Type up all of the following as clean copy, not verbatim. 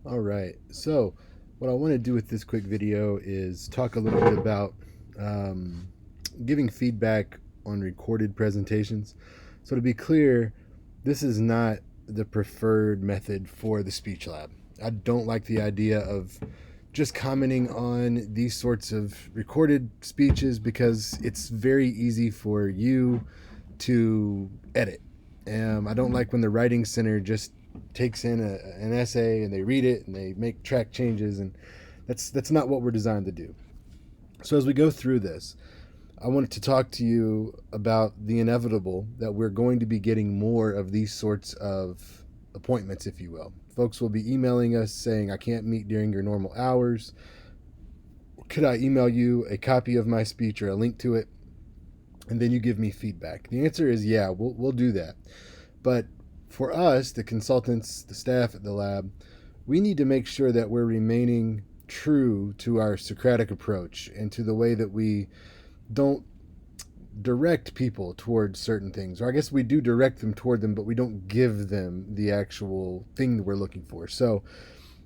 All right. So, what I want to do with this quick video is talk a little bit about um, giving feedback on recorded presentations. So, to be clear, this is not the preferred method for the speech lab. I don't like the idea of just commenting on these sorts of recorded speeches because it's very easy for you to edit. I don't like when the writing center just takes in an essay and they read it and they make track changes, and that's not what we're designed to do. So as we go through this, I wanted to talk to you about the inevitable that we're going to be getting more of these sorts of appointments, if you will. Folks will be emailing us saying, I can't meet during your normal hours. Could I email you a copy of my speech or a link to it? And then you give me feedback. The answer is yeah, we'll do that. But for us, the consultants, the staff at the lab, we need to make sure that we're remaining true to our Socratic approach and to the way that we don't direct people towards certain things. Or I guess we do direct them toward them, but we don't give them the actual thing that we're looking for. So,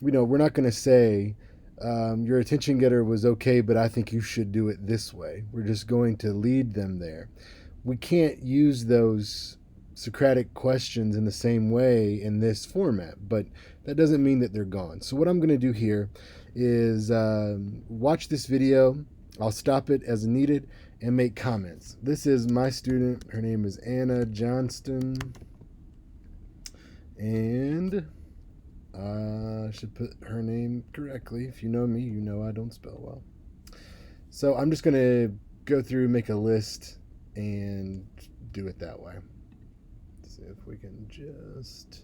we're not going to say, your attention getter was okay, but I think you should do it this way. We're just going to lead them there. We can't use those Socratic questions in the same way in this format, but that doesn't mean that they're gone. So, what I'm going to do here is watch this video. I'll stop it as needed and make comments. This is my student. Her name is Anna Johnston. And I should put her name correctly. If you know me, you know I don't spell well. So I'm just going to go through, make a list, and do it that way. See if we can just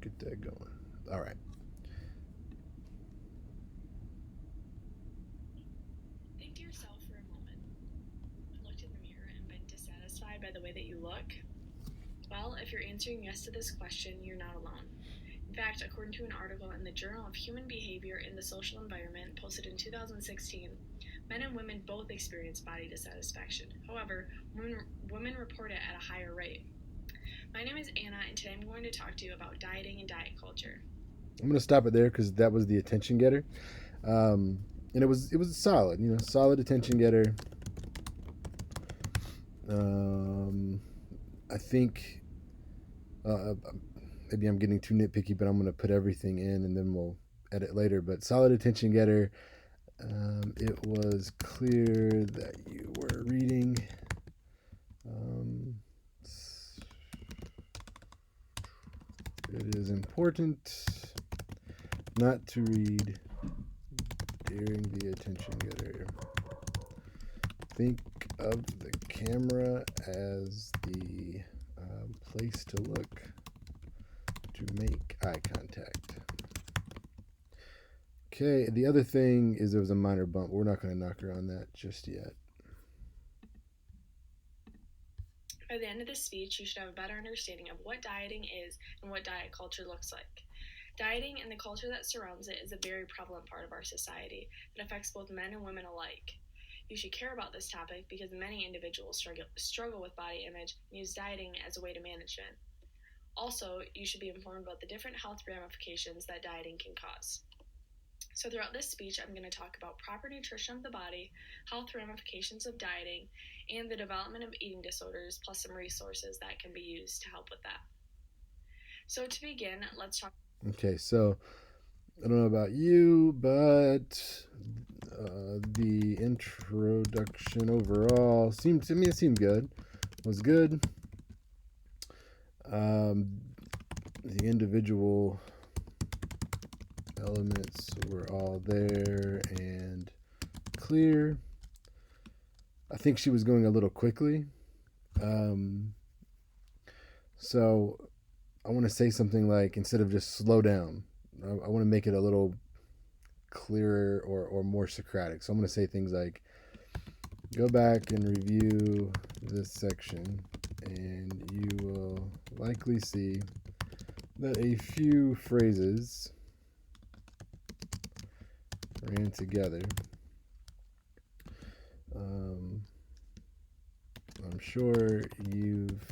get that going. All right. Think to yourself for a moment. Looked in the mirror and been dissatisfied by the way that you look? Well, if you're answering yes to this question, you're not alone. In fact, according to an article in the Journal of Human Behavior in the Social Environment posted in 2016, men and women both experience body dissatisfaction. However, women report it at a higher rate. My name is Anna, and today I'm going to talk to you about dieting and diet culture. I'm going to stop it there because that was the attention getter. And it was solid, solid attention getter. Um, I think maybe I'm getting too nitpicky, but I'm going to put everything in and then we'll edit later. But solid attention getter. It was clear that you were reading. Um, it is important not to read during the attention getter. Think of the camera as the place to look to make eye contact. Okay, the other thing is there was a minor bump. We're not going to knock her on that just yet. By the end of this speech, you should have a better understanding of what dieting is and what diet culture looks like. Dieting and the culture that surrounds it is a very prevalent part of our society that affects both men and women alike. You should care about this topic because many individuals struggle with body image and use dieting as a way to manage it. Also, you should be informed about the different health ramifications that dieting can cause. So, throughout this speech, I'm going to talk about proper nutrition of the body, health ramifications of dieting, and the development of eating disorders, plus some resources that can be used to help with that. So, to begin, let's talk. Okay, so I don't know about you, but the introduction overall seemed to me it seemed good. Was good. Um, the individual elements were all there and clear. I think she was going a little quickly. Um, so I want to say something like, instead of just slow down, I want to make it a little clearer or more Socratic. So I'm going to say things like, go back and review this section, and you will likely see that a few phrases ran together. Um, I'm sure you've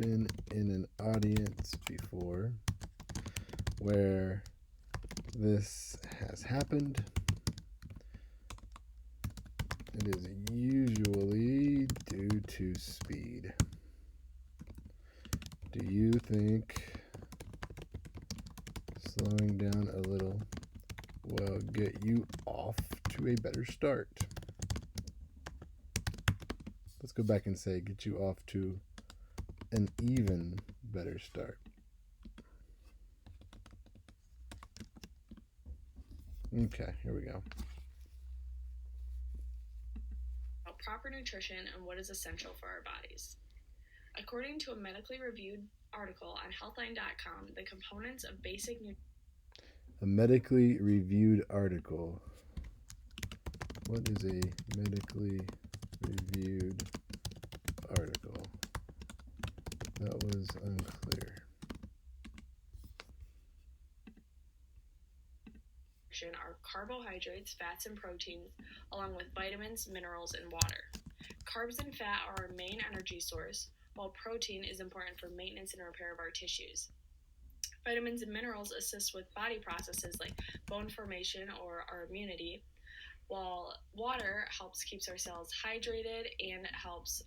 been in an audience before where this has happened. It is usually due to speed. Do you think slowing down a little will get you off to a better start? Let's go back and say get you off to an even better start. Okay, here we go. Proper nutrition and what is essential for our bodies. According to a medically reviewed article on healthline.com, the components of basic nutrition. A medically reviewed article. What is a medically reviewed article? That was unclear. Are carbohydrates, fats, and proteins, along with vitamins, minerals, and water. Carbs and fat are our main energy source, while protein is important for maintenance and repair of our tissues. Vitamins and minerals assist with body processes like bone formation or our immunity, while water helps keeps our cells hydrated and helps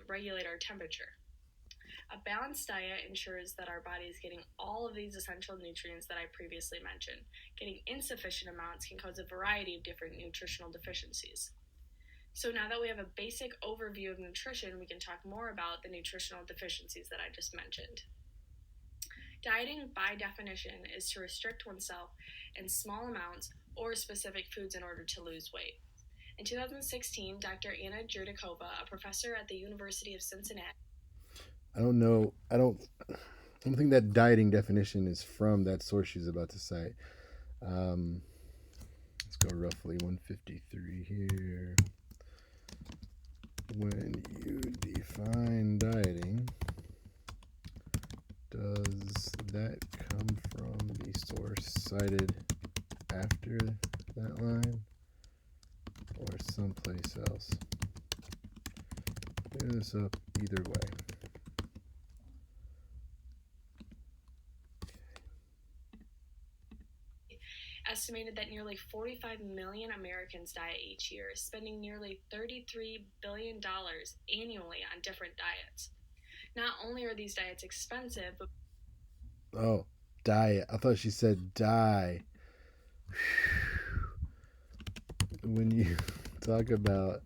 regulate our temperature. A balanced diet ensures that our body is getting all of these essential nutrients that I previously mentioned. Getting insufficient amounts can cause a variety of different nutritional deficiencies. So now that we have a basic overview of nutrition, we can talk more about the nutritional deficiencies that I just mentioned. Dieting, by definition, is to restrict oneself in small amounts or specific foods in order to lose weight. In 2016, Dr. Anna Jurdakova, a professor at the University of Cincinnati. I don't think that dieting definition is from that source she's about to cite. Let's go roughly 153 here. When you define dieting, does that come from the source cited after that line or someplace else? Clear this up either way. Estimated that nearly 45 million Americans diet each year, spending nearly $33 billion annually on different diets. Not only are these diets expensive, but... Oh, diet. I thought she said die. When you talk about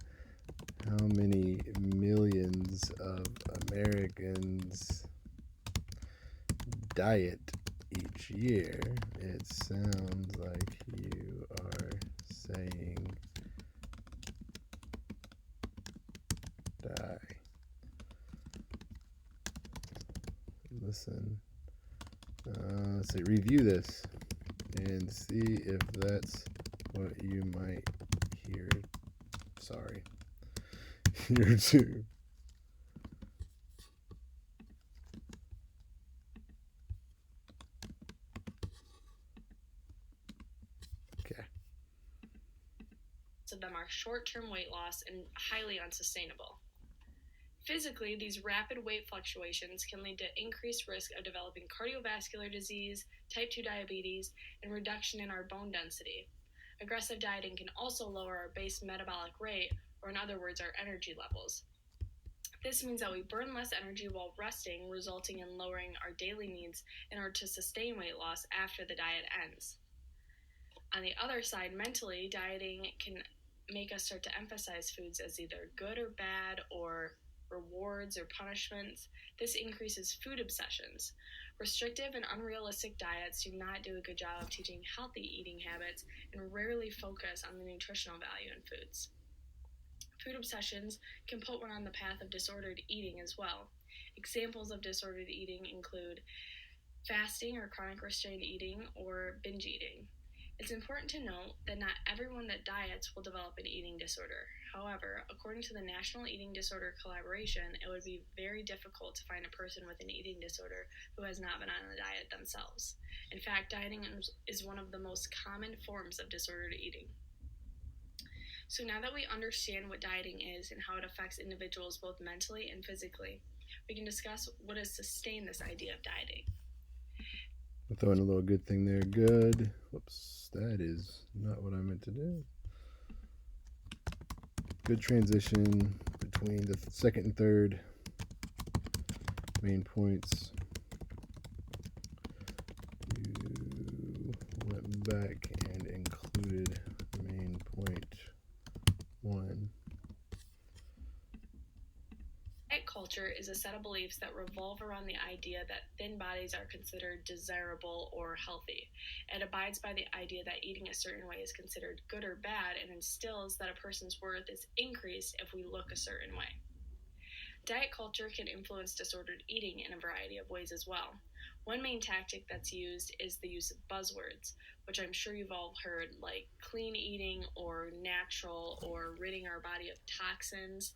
how many millions of Americans diet each year, it sounds like you are saying die. Listen. Let's see, review this and see if that's what you might hear. Sorry. Here too. Okay. Of them are short-term weight loss and highly unsustainable. Physically, these rapid weight fluctuations can lead to increased risk of developing cardiovascular disease, type 2 diabetes, and reduction in our bone density. Aggressive dieting can also lower our base metabolic rate, or in other words, our energy levels. This means that we burn less energy while resting, resulting in lowering our daily needs in order to sustain weight loss after the diet ends. On the other side, mentally, dieting can make us start to emphasize foods as either good or bad, or rewards or punishments. This increases food obsessions. Restrictive and unrealistic diets do not do a good job of teaching healthy eating habits and rarely focus on the nutritional value in foods. Food obsessions can put one on the path of disordered eating as well. Examples of disordered eating include fasting or chronic restrained eating or binge eating. It's important to note that not everyone that diets will develop an eating disorder. However, according to the National Eating Disorder Collaboration, it would be very difficult to find a person with an eating disorder who has not been on a diet themselves. In fact, dieting is one of the most common forms of disordered eating. So now that we understand what dieting is and how it affects individuals both mentally and physically, We can discuss what has sustained this idea of dieting. I'll throw in a little good thing there. Good. Whoops, that is not what I meant to do. Good transition between the second and third main points. You went back and included main point 1. Diet culture is a set of beliefs that revolve around the idea that thin bodies are considered desirable or healthy. It abides by the idea that eating a certain way is considered good or bad and instills that a person's worth is increased if we look a certain way. Diet culture can influence disordered eating in a variety of ways as well. One main tactic that's used is the use of buzzwords, which I'm sure you've all heard, like clean eating or natural or ridding our body of toxins.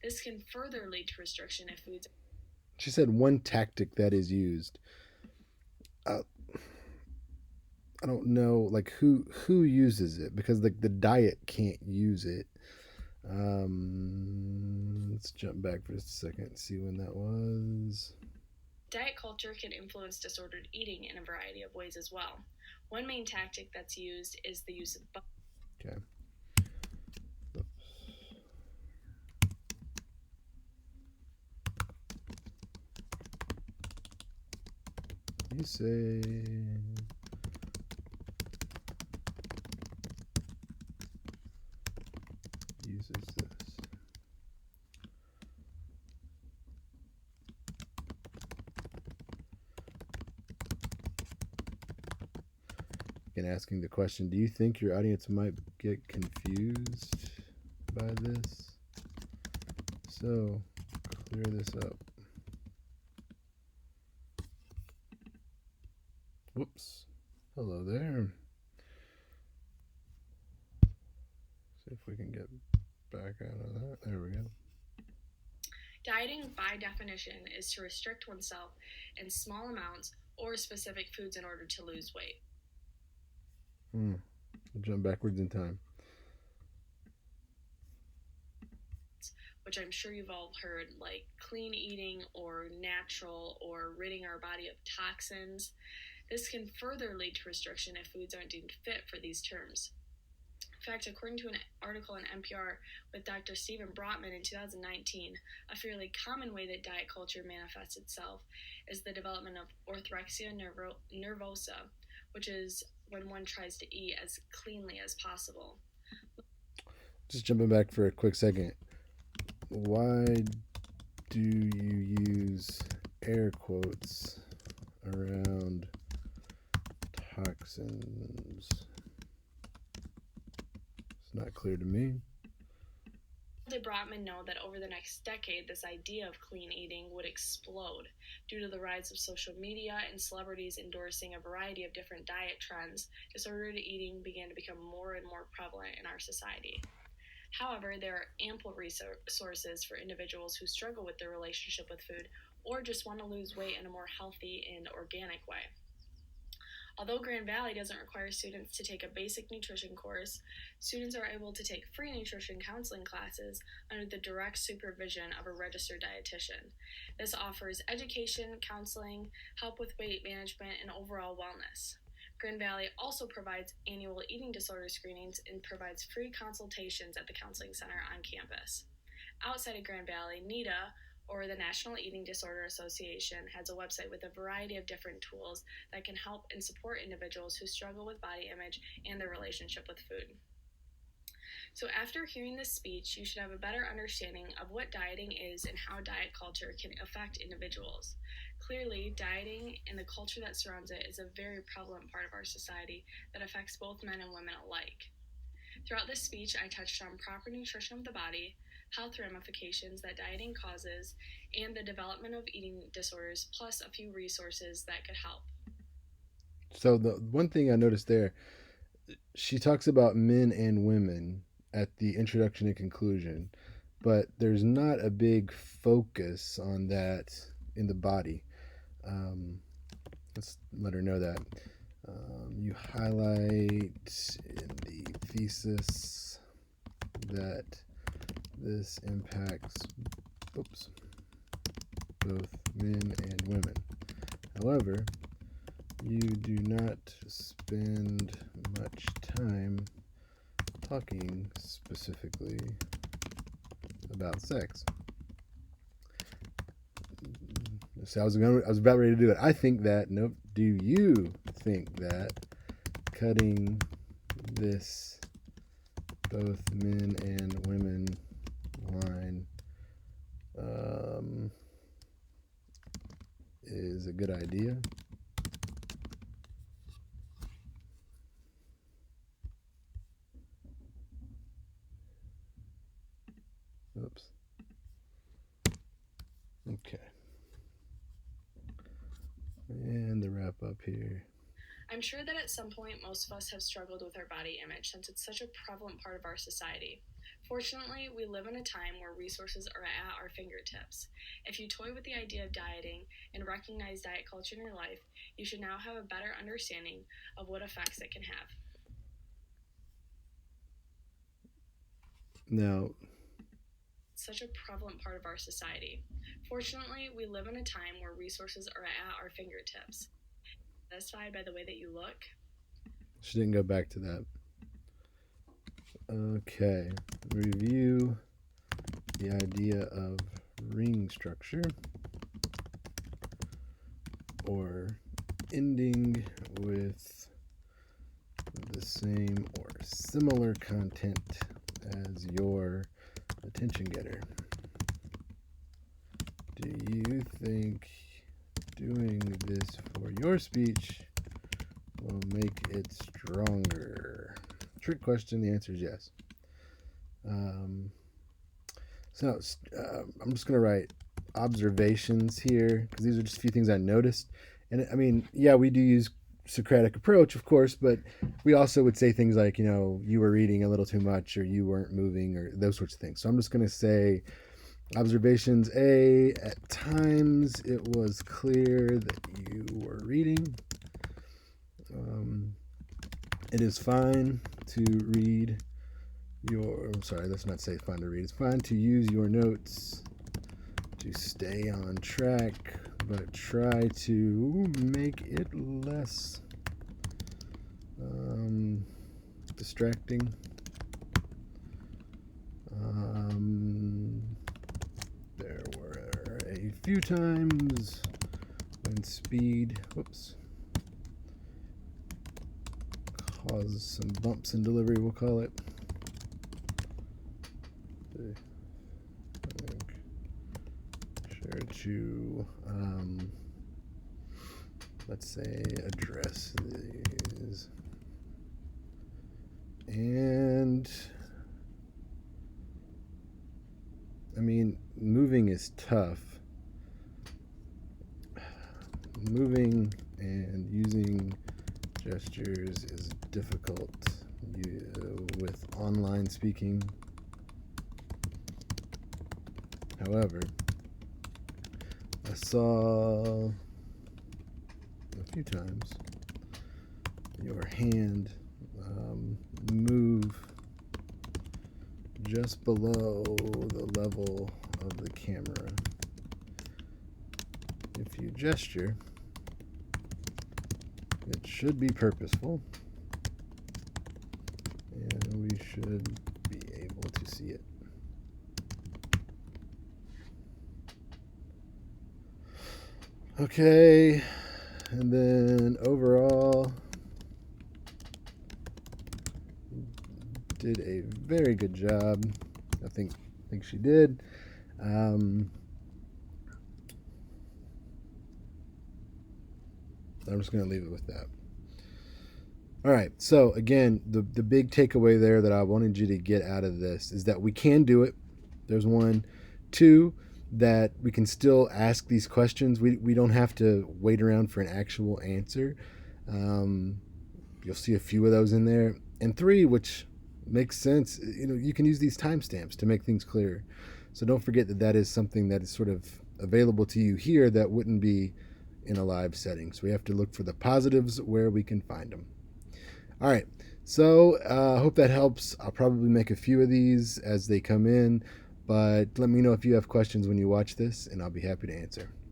This can further lead to restriction if foods. She said one tactic that is used. Uh, I don't know, like who uses it, because like the diet can't use it. Let's jump back for just a second and see when that was. Diet culture can influence disordered eating in a variety of ways as well. One main tactic that's used is the use of. Okay. You say uses this. Again, asking the question, do you think your audience might get confused by this? So, clear this up. Whoops. Hello there. See if we can get back out of that. There we go. Dieting, by definition, is to restrict oneself in small amounts or specific foods in order to lose weight. I'll jump backwards in time. Which I'm sure you've all heard, like clean eating or natural or ridding our body of toxins. This can further lead to restriction if foods aren't deemed fit for these terms. In fact, according to an article in NPR with Dr. Stephen Brotman in 2019, a fairly common way that diet culture manifests itself is the development of orthorexia nervosa, which is when one tries to eat as cleanly as possible. Just jumping back for a quick second. Why do you use air quotes around toxins? It's not clear to me. Did Brotman know that over the next decade, this idea of clean eating would explode due to the rise of social media and celebrities endorsing a variety of different diet trends? Disordered eating began to become more and more prevalent in our society. However, there are ample resources for individuals who struggle with their relationship with food or just want to lose weight in a more healthy and organic way. Although Grand Valley doesn't require students to take a basic nutrition course, students are able to take free nutrition counseling classes under the direct supervision of a registered dietitian. This offers education, counseling, help with weight management, and overall wellness. Grand Valley also provides annual eating disorder screenings and provides free consultations at the counseling center on campus. Outside of Grand Valley, NEDA, or the National Eating Disorder Association, has a website with a variety of different tools that can help and support individuals who struggle with body image and their relationship with food. So after hearing this speech, you should have a better understanding of what dieting is and how diet culture can affect individuals. Clearly, dieting and the culture that surrounds it is a very prevalent part of our society that affects both men and women alike. Throughout this speech, I touched on proper nutrition of the body, health ramifications that dieting causes, and the development of eating disorders, plus a few resources that could help. So the one thing I noticed there, she talks about men and women at the introduction and conclusion, but there's not a big focus on that in the body. Let's let her know that. You highlight in the thesis that this impacts both men and women. However, you do not spend much time talking specifically about sex. So I was about ready to do it. I think that. Nope. Do you think that cutting this both men and women line is a good idea? Oops. Okay. And the wrap up here. I'm sure that at some point most of us have struggled with our body image since it's such a prevalent part of our society. Fortunately, we live in a time where resources are at our fingertips. If you toy with the idea of dieting and recognize diet culture in your life, you should now have a better understanding of what effects it can have. Now, Such a prevalent part of our society. Fortunately, we live in a time where resources are at our fingertips. Satisfied by the way that you look? she didn't go back to that. Okay. Review the idea of ring structure, or ending with the same or similar content as your attention getter. Do you think doing this for your speech will make it stronger? Trick question. The answer is yes. So I'm just going to write observations here because these are just a few things I noticed. And I mean, yeah, we do use Socratic approach, of course, but we also would say things like, you were reading a little too much, or you weren't moving, or those sorts of things. So I'm just going to say observations A, at times it was clear that you were reading. It is fine to read let's not say fine to read. It's fine to use your notes to stay on track, but try to make it less distracting. There were a few times when speed caused some bumps in delivery, we'll call it. Sure to let's say address these. And I mean, moving is tough. Moving and using gestures is difficult with online speaking. However, I saw a few times your hand move just below the level of the camera. If you gesture, it should be purposeful, and we should be able to see it. Okay, and then overall, did a very good job. I think she did. I'm just going to leave it with that. All right. So again, the big takeaway there that I wanted you to get out of this is that we can do it. There's one. Two, that we can still ask these questions. We don't have to wait around for an actual answer. You'll see a few of those in there. And three, which makes sense, you can use these timestamps to make things clearer. So don't forget that is something that is sort of available to you here that wouldn't be in a live setting. So we have to look for the positives where we can find them. All right. So I hope that helps. I'll probably make a few of these as they come in. But let me know if you have questions when you watch this, and I'll be happy to answer.